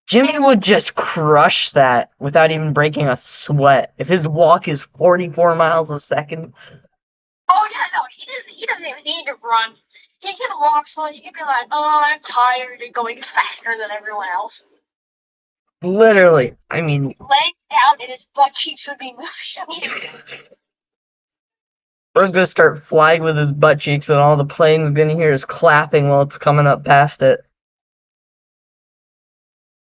Jimmy would just crush that without even breaking a sweat. If his walk is 44 miles a second. Oh yeah, no, he doesn't even need to run. He can walk slowly. He can be like, oh, I'm tired, and going faster than everyone else. Literally. I mean, Laying down and his butt cheeks would be moving. Bro's gonna start flying with his butt cheeks, and all the plane's gonna hear is clapping while it's coming up past it.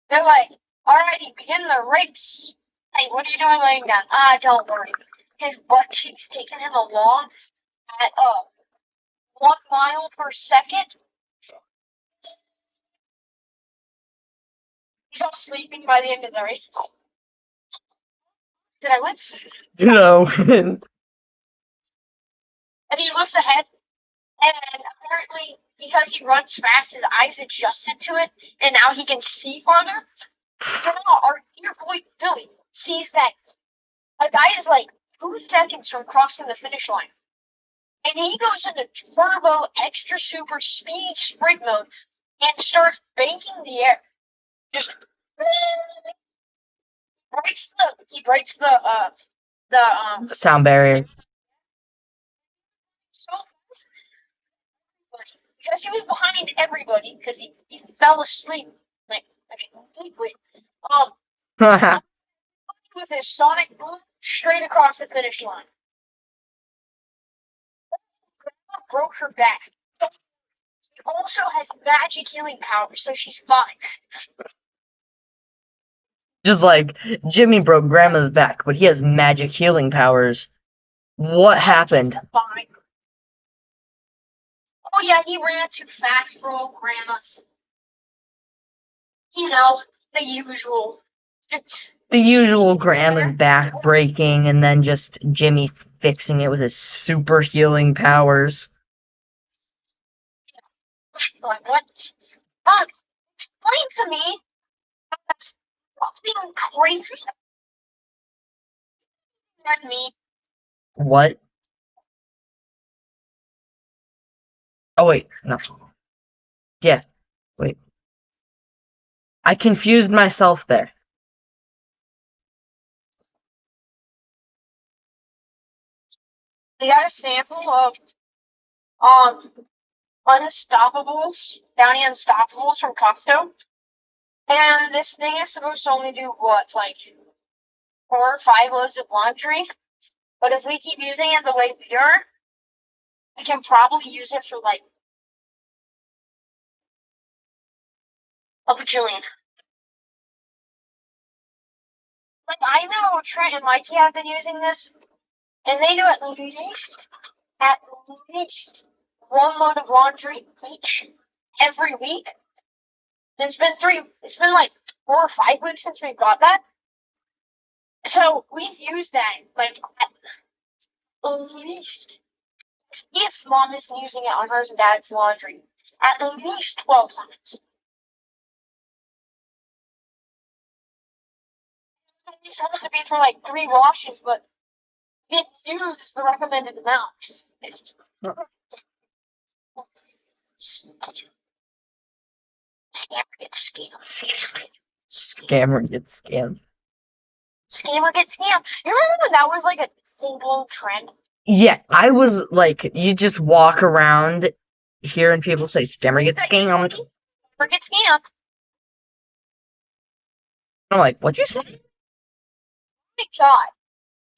They're like, alrighty, begin the race. Hey, what are you doing laying down? Don't worry. His butt cheeks taking him along at 1 mile per second. He's all sleeping by the end of the race. Did I win? You know. And he looks ahead, and apparently, because he runs fast, his eyes adjusted to it, and now he can see farther. So now our dear boy Billy sees that a guy is like 2 seconds from crossing the finish line. And he goes into turbo extra super speed sprint mode and starts banking the air. Just breaks the Sound barrier. so fast because he was behind everybody because he fell asleep like completely. With his sonic boom straight across the finish line. Broke her back. She also has magic healing power, so she's fine. Just like Jimmy broke Grandma's back, but he has magic healing powers. What happened? Fine. Oh yeah, he ran too fast for old Grandma's. You know, the usual. The usual Grandma's back breaking and then just Jimmy fixing it with his super healing powers. Like what? Explain to me. That's being crazy. Not me. What? Oh wait, no. Yeah, wait. I confused myself there. We got a sample of Unstoppables, Downy Unstoppables from Costco. And this thing is supposed to only do what, like 4 or 5 loads of laundry? But if we keep using it the way we are, we can probably use it for like a bajillion. Like, I know Trent and Mikey have been using this, and they do at least 1 load of laundry each every week. It's been like 4 or 5 weeks since we got that. So we've used that like at least, if Mom isn't using it on hers and Dad's laundry, at least 12 times. It's supposed to be for like 3 washes, but it uses the recommended amount. Scammer gets scammed. Scammer gets scammed. Scammer gets scammed. You remember when that was like a full-blown trend? Yeah, I was like, you just walk around hearing people say, scammer gets scammed. Scammer gets scammed. I'm like, what'd you say? My God.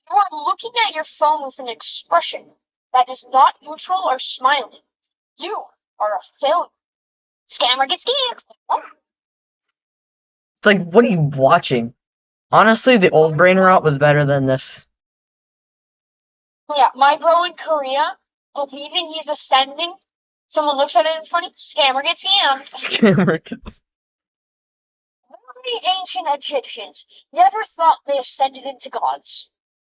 You are looking at your phone with an expression that is not neutral or smiling. You are a failure. Scammer gets scammed. Oh. It's like, what are you watching? Honestly, the old brain rot was better than this. Yeah, my bro in Korea, believing he's ascending, someone looks at it in funny, scammer gets scammed. Scammer gets. The ancient Egyptians never thought they ascended into gods.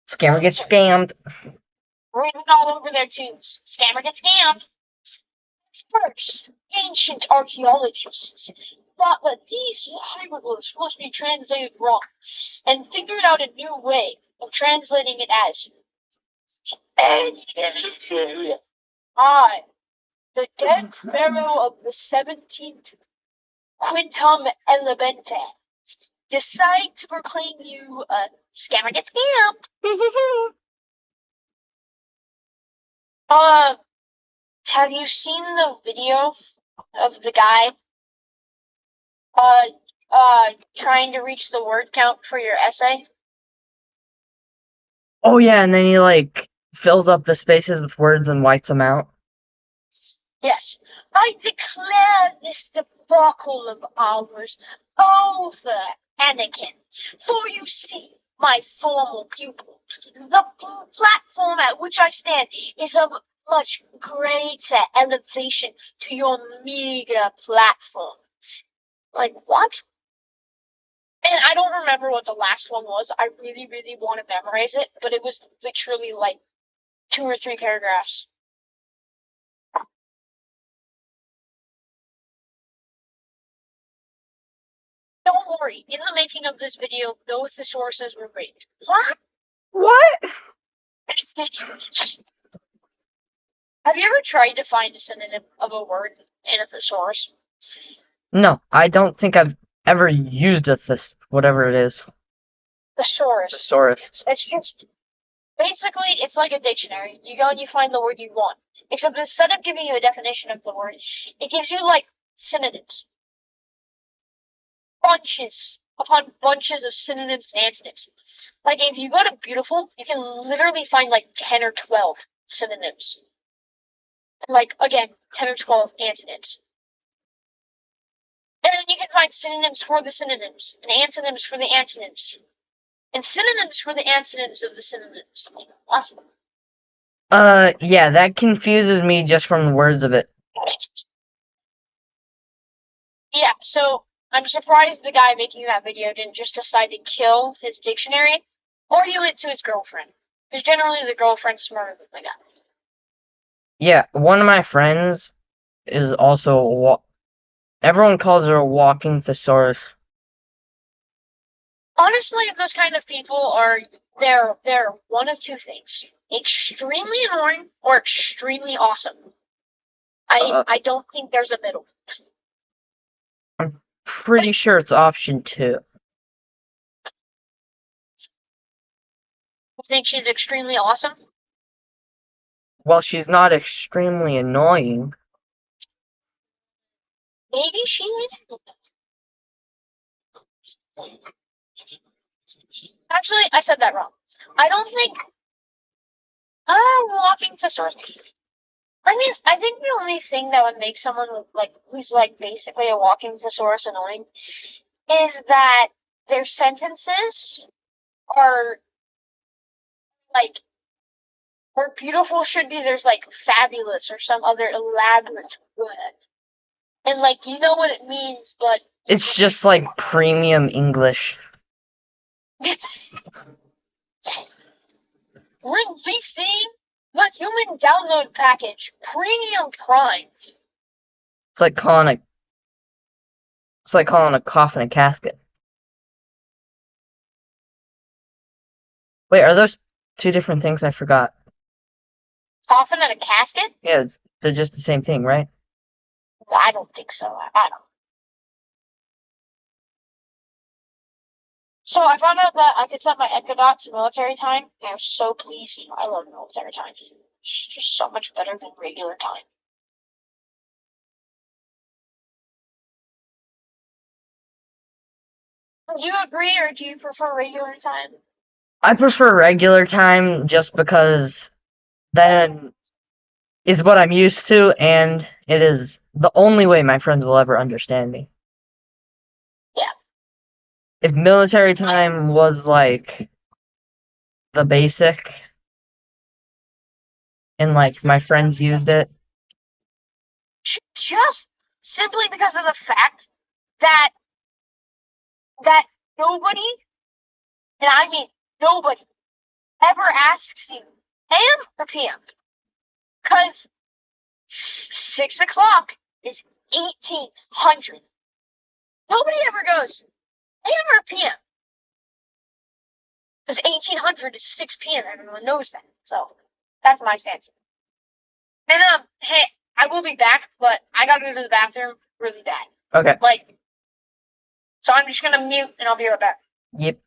Scammer gets scammed. Written all over their tombs. Scammer gets scammed. First, ancient archaeologists thought that these hieroglyphs must be translated wrong, and figured out a new way of translating it as I, the dead pharaoh of the 17th Quintum Elemente, decide to proclaim you a scammer gets scammed. Have you seen the video of the guy trying to reach the word count for your essay? Oh yeah, and then he like fills up the spaces with words and whites them out. Yes. I declare this debacle of ours over, Anakin. For you see, my formal pupil, the platform at which I stand is of much greater elevation to your meager platform. Like, what? And I don't remember what the last one was. I really, really want to memorize it, but it was literally like 2 or 3 paragraphs. Don't worry, in the making of this video, no thesaurus were rigged. What? What? Have you ever tried to find a synonym of a word in a thesaurus? No, I don't think I've ever used whatever it is. Thesaurus. Thesaurus. It's just basically it's like a dictionary. You go and you find the word you want. Except instead of giving you a definition of the word, it gives you like synonyms. Bunches upon bunches of synonyms and antonyms. Like if you go to beautiful, you can literally find like 10 or 12 synonyms. Like again, 10 or 12 antonyms. And then you can find synonyms for the synonyms, and antonyms for the antonyms, and synonyms for the antonyms of the synonyms. Awesome. Yeah, that confuses me just from the words of it. Yeah, so I'm surprised the guy making that video didn't just decide to kill his dictionary, or he went to his girlfriend. Because generally the girlfriend's smarter than the guy. Yeah, one of my friends is also everyone calls her a walking thesaurus. Honestly, those kind of people are they're one of two things. Extremely annoying or extremely awesome. I don't think there's a middle. I'm pretty sure it's option 2. I think she's extremely awesome. Well, she's not extremely annoying. Maybe she is. Actually, I said that wrong. I don't think. Walking thesaurus. I mean, I think the only thing that would make someone like who's like basically a walking thesaurus annoying is that their sentences are like where beautiful should be there's like fabulous or some other elaborate word. And like you know what it means, but It's just like premium English. releasing the human download package, Premium Prime. It's like calling a coffin a casket. Wait, are those two different things? I forgot. Coffin and a casket? Yeah, they're just the same thing, right? I don't think so. I don't. So I found out that I could set my Echo Dot to military time, and I was so pleased. I love military time. It's just so much better than regular time. Do you agree, or do you prefer regular time? I prefer regular time just because that is what I'm used to, and it is the only way my friends will ever understand me. Yeah. If military time was like the basic, and like my friends used it, Just simply because of the fact that that nobody, and I mean nobody, ever asks you AM or PM. Because 6 o'clock is 1800. Nobody ever goes AM or PM. Because 1800 is 6 p.m. Everyone knows that. So that's my stance. And hey, I will be back, but I gotta go to the bathroom really bad. okay. So I'm just gonna mute and I'll be right back. Yep.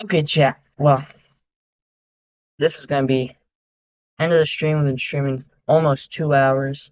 Okay, chat. Well, this is gonna be end of the stream. We've been streaming almost 2 hours.